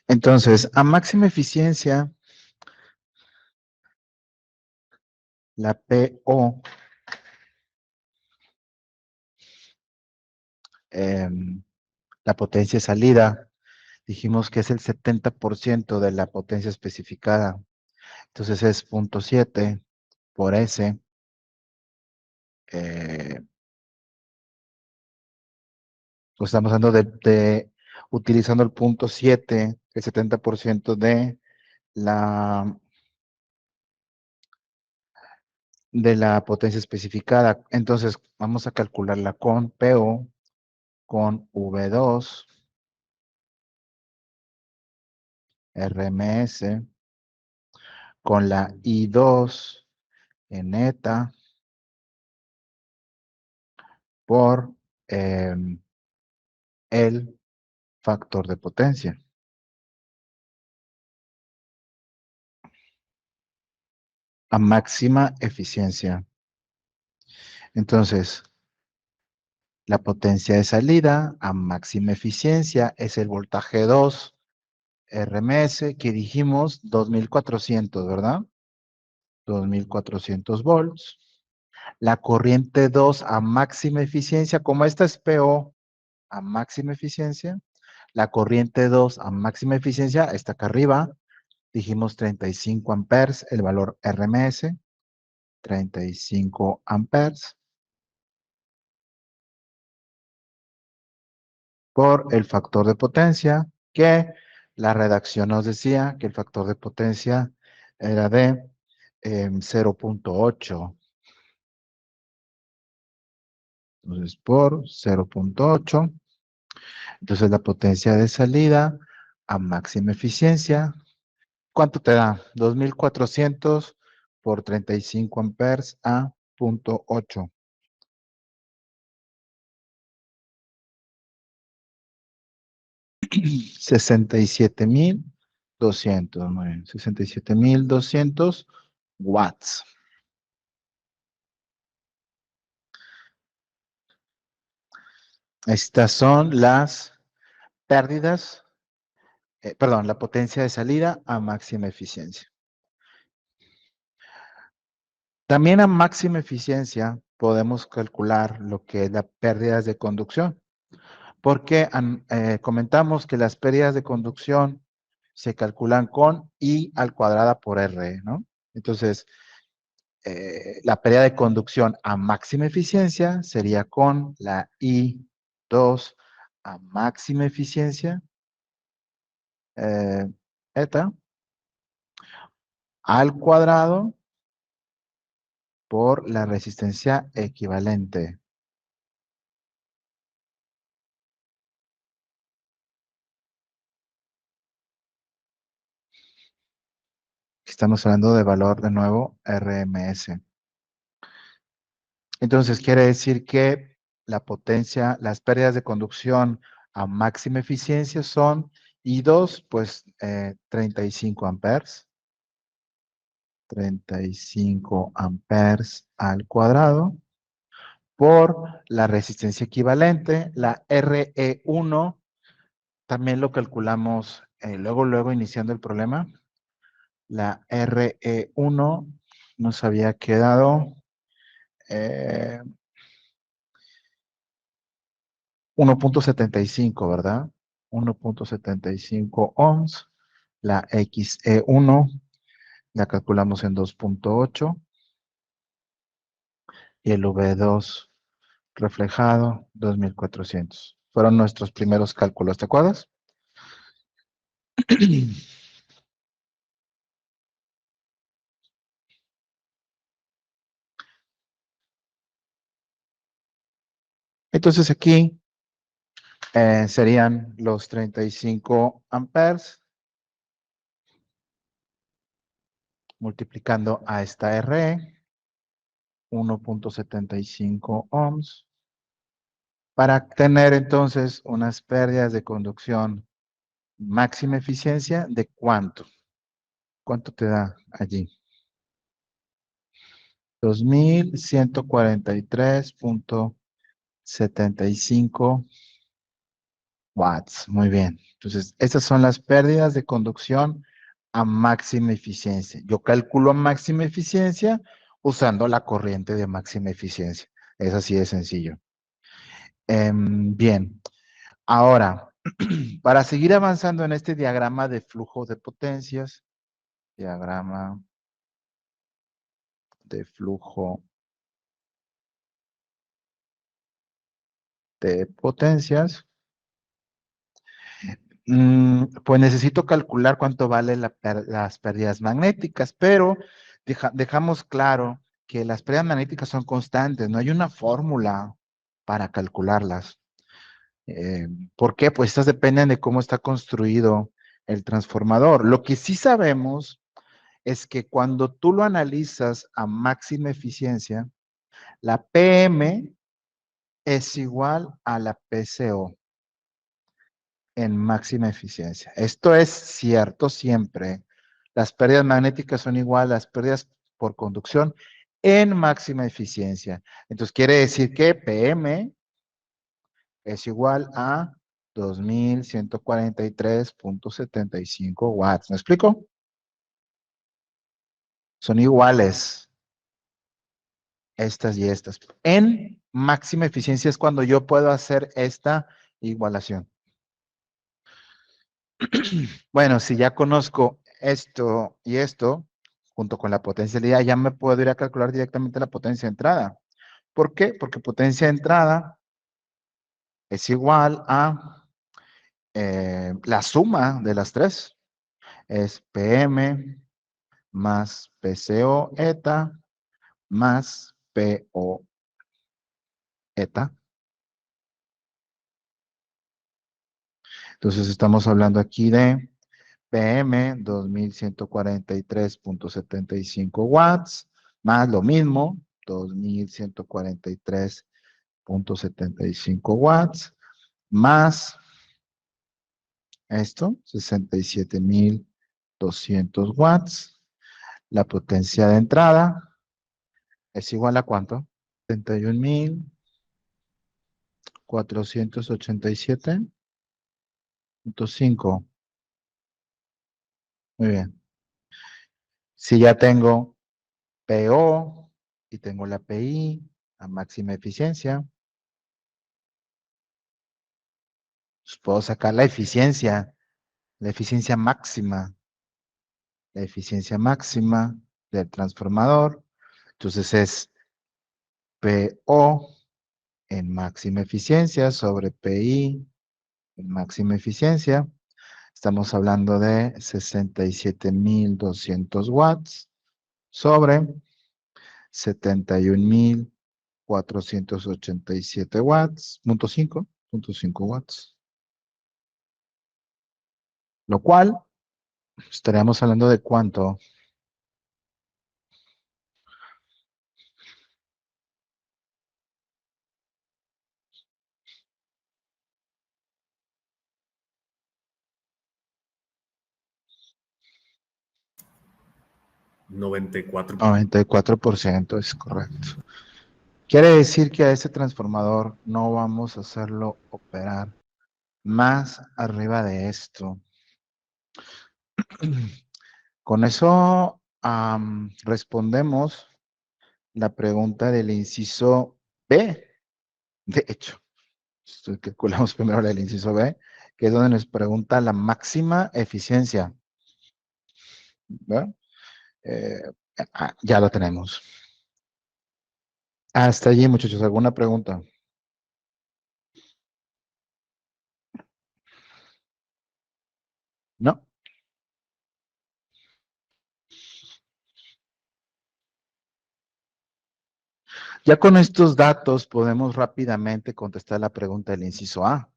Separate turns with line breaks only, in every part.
Entonces, a máxima eficiencia, la PO, la potencia de salida, dijimos que es el 70% de la potencia especificada. Entonces es 0.7 por S. Pues estamos hablando utilizando el 0.7, el 70% la, de la potencia especificada. Entonces vamos a calcularla con PO, con V2, RMS, con la I2 en eta por el factor de potencia. A máxima eficiencia. Entonces, la potencia de salida a máxima eficiencia es el voltaje 2 RMS que dijimos 2400, ¿verdad? 2400 volts. La corriente 2 a máxima eficiencia, como esta es PO a máxima eficiencia, la corriente 2 a máxima eficiencia está acá arriba. Dijimos 35 amperes, el valor RMS, 35 amperes por el factor de potencia, que la redacción nos decía que el factor de potencia era de 0.8. Entonces, por 0.8. Entonces, la potencia de salida a máxima eficiencia, ¿cuánto te da? 2400 por 35 amperes a 0.8. 67.200, muy bien, 67.200 watts. Estas son las pérdidas, perdón, la potencia de salida a máxima eficiencia. También a máxima eficiencia podemos calcular lo que es las pérdidas de conducción, porque comentamos que las pérdidas de conducción se calculan con I al cuadrada por R, ¿no? Entonces, la pérdida de conducción a máxima eficiencia sería con la I2 a máxima eficiencia, eta, al cuadrado por la resistencia equivalente. Estamos hablando de valor de nuevo RMS. Entonces quiere decir que la potencia, las pérdidas de conducción a máxima eficiencia son I2, pues 35 amperes. 35 amperes al cuadrado por la resistencia equivalente, la RE1, también lo calculamos luego iniciando el problema. La RE1 nos había quedado 1.75, ¿verdad? 1.75 ohms. La XE1 la calculamos en 2.8 y el V2 reflejado 2400. Fueron nuestros primeros cálculos, ¿te acuerdas? Entonces aquí serían los 35 amperes multiplicando a esta R, 1.75 ohms, para tener entonces unas pérdidas de conducción máxima eficiencia de ¿cuánto? ¿Cuánto te da allí? 2143.75 watts. Muy bien. Entonces, esas son las pérdidas de conducción a máxima eficiencia. Yo calculo a máxima eficiencia usando la corriente de máxima eficiencia. Es así de sencillo. Bien. Ahora, para seguir avanzando en este diagrama de flujo de potencias, diagrama de flujo de potencias, pues necesito calcular cuánto vale las pérdidas magnéticas, pero dejamos claro que las pérdidas magnéticas son constantes, no hay una fórmula para calcularlas. Eh, ¿Por qué? Pues estas dependen de cómo está construido el transformador. Lo que sí sabemos es que cuando tú lo analizas a máxima eficiencia, la PM es igual a la PCO en máxima eficiencia. Esto es cierto siempre. Las pérdidas magnéticas son igual a las pérdidas por conducción en máxima eficiencia. Entonces quiere decir que PM es igual a 2143.75 watts. ¿Me explico? Son iguales estas y estas. En máxima eficiencia es cuando yo puedo hacer esta igualación. Bueno, si ya conozco esto y esto, junto con la potencialidad, ya me puedo ir a calcular directamente la potencia de entrada. ¿Por qué? Porque potencia de entrada es igual a la suma de las tres. Es PM más PCO eta más PO eta. Entonces estamos hablando aquí de PM 2143.75 watts, más lo mismo, 2143.75 watts, más esto, 67.200 watts. La potencia de entrada es igual a ¿cuánto? 71.487.5. Muy bien. Si ya tengo PO y tengo la PI a máxima eficiencia, pues puedo sacar la eficiencia máxima del transformador. Entonces es PO en máxima eficiencia sobre PI en máxima eficiencia. Estamos hablando de 67.200 watts sobre 71.487 watts, punto 5 watts. Lo cual estaríamos hablando de cuánto.
94%.
94% es correcto. Quiere decir que a este transformador no vamos a hacerlo operar más arriba de esto. Con eso respondemos la pregunta del inciso B. De hecho, calculamos primero el inciso B, que es donde nos pregunta la máxima eficiencia. ¿Verdad? Eh, ya lo tenemos. Hasta allí, muchachos. ¿Alguna pregunta? ¿No? Ya con estos datos podemos rápidamente contestar la pregunta del inciso A.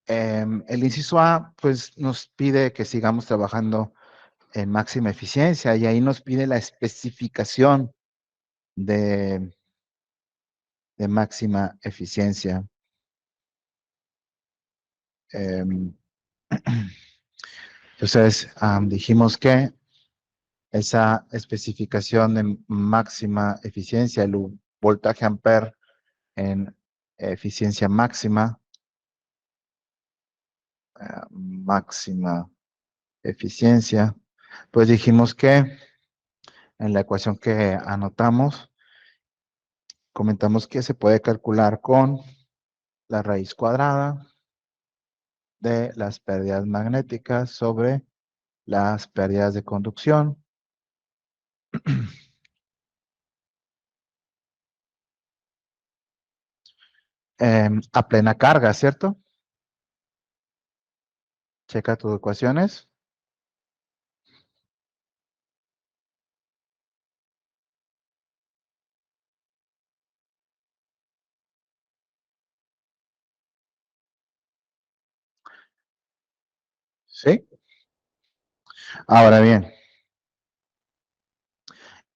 El inciso A, pues, nos pide que sigamos trabajando en máxima eficiencia y ahí nos pide la especificación de, de máxima eficiencia. Entonces, dijimos que esa especificación de máxima eficiencia, el voltaje ampere en eficiencia máxima, máxima eficiencia. Pues dijimos que en la ecuación que anotamos, comentamos que se puede calcular con la raíz cuadrada de las pérdidas magnéticas sobre las pérdidas de conducción. A plena carga, ¿cierto? Checa tus ecuaciones. ¿Sí? Ahora bien,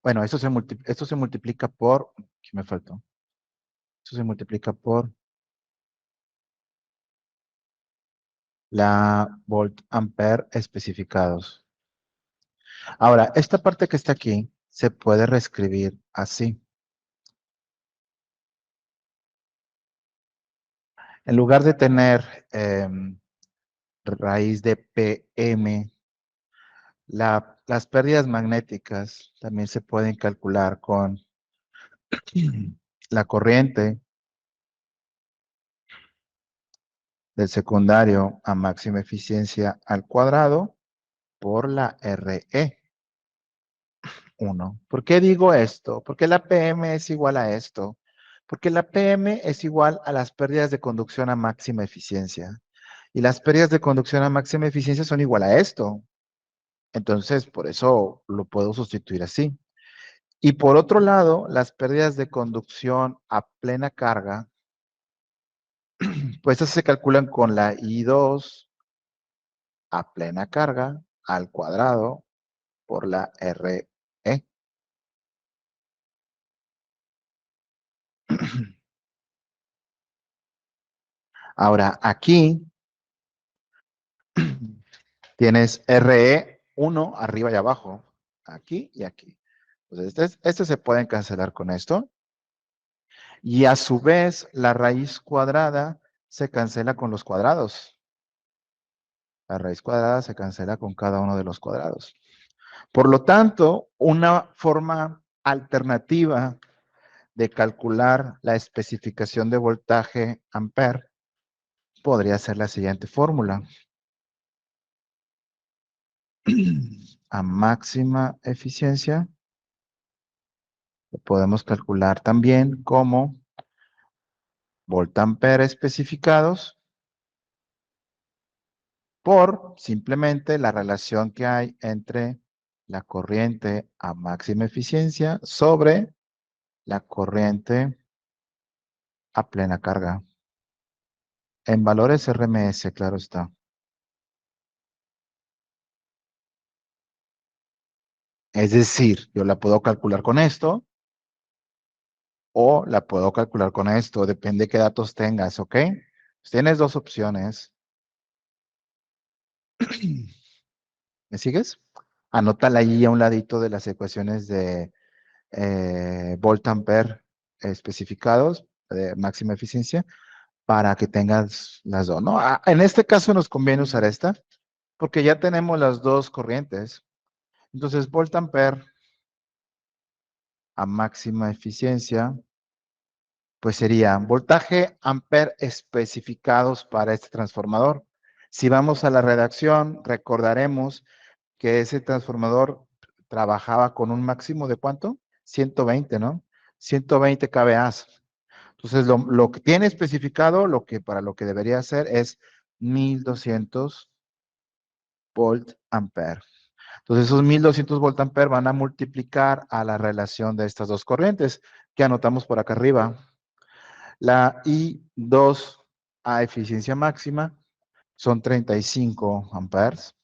bueno, esto se multiplica por, ¿qué me faltó? Esto se multiplica por la volt ampere especificados. Ahora, esta parte que está aquí se puede reescribir así. En lugar de tener raíz de PM, las pérdidas magnéticas también se pueden calcular con la corriente del secundario a máxima eficiencia al cuadrado por la RE1. ¿Por qué digo esto? Porque la PM es igual a esto. Porque la PM es igual a las pérdidas de conducción a máxima eficiencia. Y las pérdidas de conducción a máxima eficiencia son igual a esto. Entonces, por eso lo puedo sustituir así. Y por otro lado, las pérdidas de conducción a plena carga, pues esas se calculan con la I2 a plena carga al cuadrado por la RE. Ahora, aquí tienes RE1 arriba y abajo, aquí y aquí. Entonces, este se pueden cancelar con esto. Y a su vez, la raíz cuadrada se cancela con los cuadrados. La raíz cuadrada se cancela con cada uno de los cuadrados. Por lo tanto, una forma alternativa de calcular la especificación de voltaje ampere podría ser la siguiente fórmula. A máxima eficiencia, lo podemos calcular también como voltampere especificados por simplemente la relación que hay entre la corriente a máxima eficiencia sobre la corriente a plena carga. En valores RMS, claro está. Es decir, yo la puedo calcular con esto o la puedo calcular con esto, depende de qué datos tengas, ¿ok? Tienes dos opciones. ¿Me sigues? Anótala ahí a un ladito de las ecuaciones de volt ampere especificados de máxima eficiencia para que tengas las dos, ¿no? En este caso nos conviene usar esta porque ya tenemos las dos corrientes. Entonces, volt ampere a máxima eficiencia, pues sería voltaje ampere especificados para este transformador. Si vamos a la redacción, recordaremos que ese transformador trabajaba con un máximo de ¿cuánto? 120, ¿no? 120 kVA. Entonces, lo que tiene especificado, para lo que debería hacer es 1200 volt ampere. Entonces, esos 1200 volt ampere van a multiplicar a la relación de estas dos corrientes que anotamos por acá arriba. La I2 a eficiencia máxima son 35 amperes.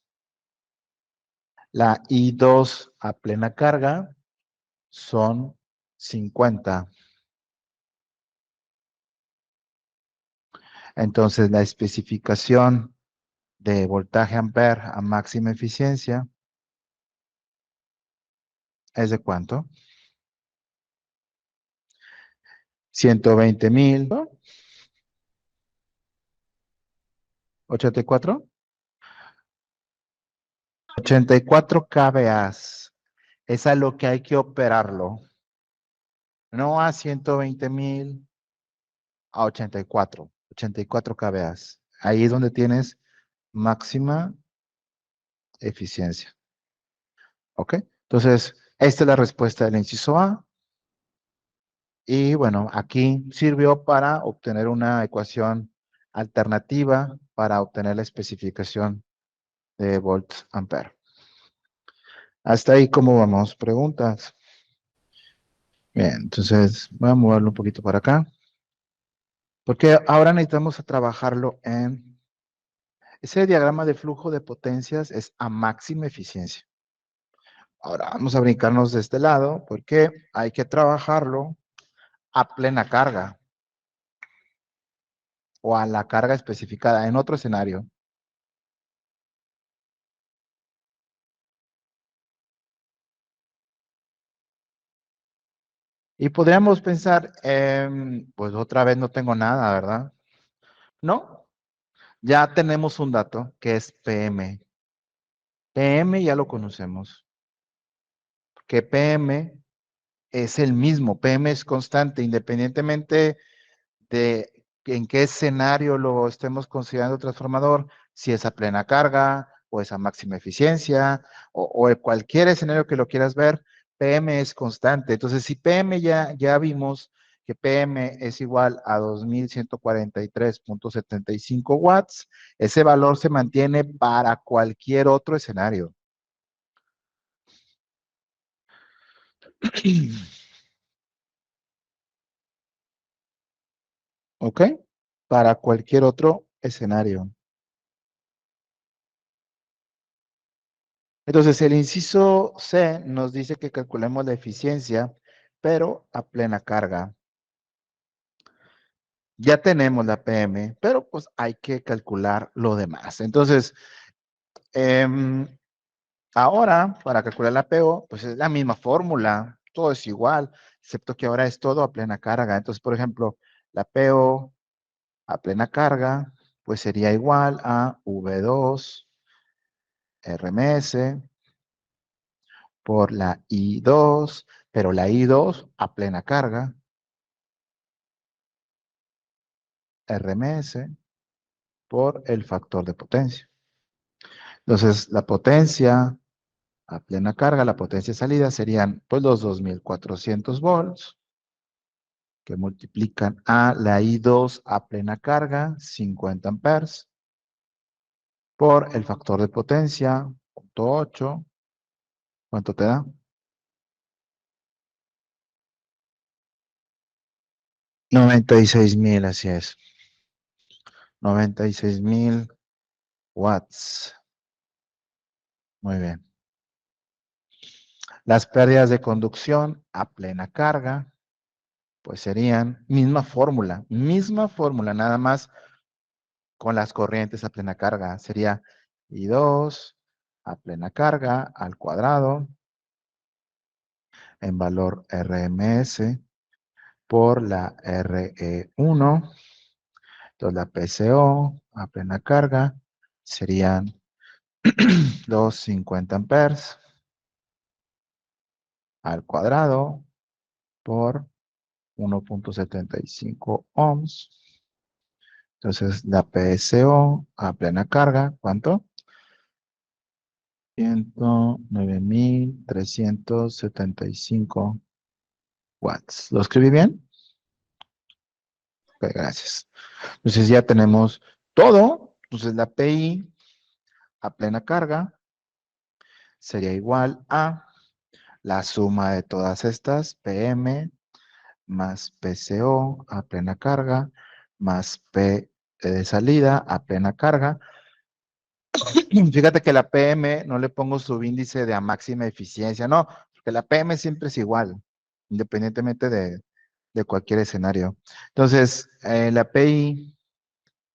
La I2 a plena carga son 50. Entonces, la especificación de voltaje ampere a máxima eficiencia es de ¿cuánto? 120,000. ¿84? 84 kVAs es a lo que hay que operarlo. No a 120,000, a 84 kVAs. Ahí es donde tienes máxima eficiencia. ¿Ok? Entonces, esta es la respuesta del inciso A. Y bueno, aquí sirvió para obtener una ecuación alternativa para obtener la especificación de volts ampere. Hasta ahí, ¿cómo vamos? ¿Preguntas? Bien, entonces voy a moverlo un poquito para acá. Porque ahora necesitamos trabajarlo en... Ese diagrama de flujo de potencias es a máxima eficiencia. Ahora vamos a brincarnos de este lado porque hay que trabajarlo a plena carga o a la carga especificada en otro escenario. Y podríamos pensar, pues otra vez no tengo nada, ¿verdad? No, ya tenemos un dato que es PM. PM ya lo conocemos, que PM es el mismo, PM es constante, independientemente de en qué escenario lo estemos considerando transformador, si es a plena carga o es a máxima eficiencia o en cualquier escenario que lo quieras ver, PM es constante. Entonces, si PM ya vimos que PM es igual a 2143.75 watts, ese valor se mantiene para cualquier otro escenario. ¿Ok? Para cualquier otro escenario. Entonces, el inciso C nos dice que calculemos la eficiencia, pero a plena carga. Ya tenemos la PM, pero pues hay que calcular lo demás. Entonces, ahora, para calcular la PO, pues es la misma fórmula, todo es igual, excepto que ahora es todo a plena carga. Entonces, por ejemplo, la PO a plena carga, pues sería igual a V2 RMS por la I2, pero la I2 a plena carga, RMS por el factor de potencia. Entonces, la potencia a plena carga, la potencia de salida serían pues los 2400 volts que multiplican a la I2 a plena carga, 50 amperes, por el factor de potencia, 0.8. ¿Cuánto te da? 96,000, así es. 96,000 watts. Muy bien. Las pérdidas de conducción a plena carga, pues serían misma fórmula, nada más con las corrientes a plena carga. Sería I2 a plena carga al cuadrado en valor RMS por la RE1. Entonces la PCO a plena carga serían los 50 amperes al cuadrado por 1.75 ohms. Entonces, la PSO a plena carga, ¿cuánto? 109,375 watts. ¿Lo escribí bien? Ok, gracias. Entonces ya tenemos todo. Entonces la PI a plena carga sería igual a la suma de todas estas, PM más PCO a plena carga, más P de salida a plena carga. Fíjate que la PM no le pongo subíndice de a máxima eficiencia, no, porque la PM siempre es igual, independientemente de cualquier escenario. Entonces, la PI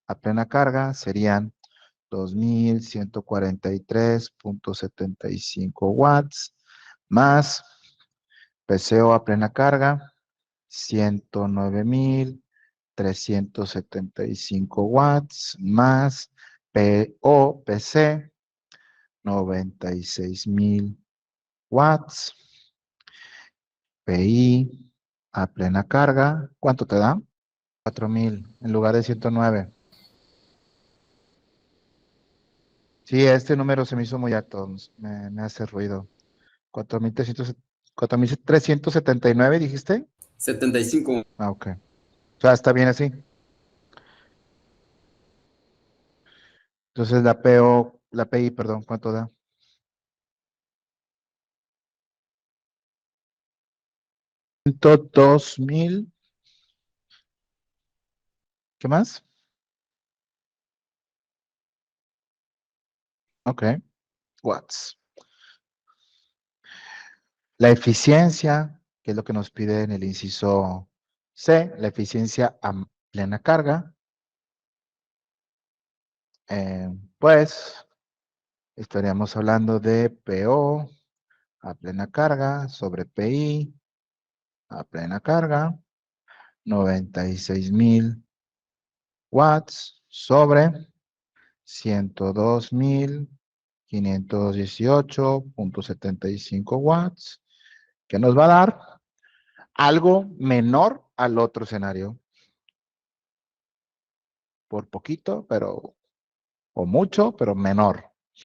a plena carga serían 2143.75 watts más PCO a plena carga, 109,375 watts más PC 96,000 watts. PI a plena carga. ¿Cuánto te da? 4,000 en lugar de 109. Sí, este número se me hizo muy alto. Me hace ruido. 4,300, 4,379, dijiste.
75.
Ah, ok. O sea, está bien así. Entonces la PI, perdón, ¿cuánto da? 102,000. ¿Qué más? Ok. Watts. La eficiencia, que es lo que nos pide en el inciso C, la eficiencia a plena carga, pues estaríamos hablando de PO a plena carga sobre PI a plena carga, 96,000 watts sobre 102,518,75 watts, que nos va a dar algo menor al otro escenario. Por poquito, pero, o mucho, pero menor.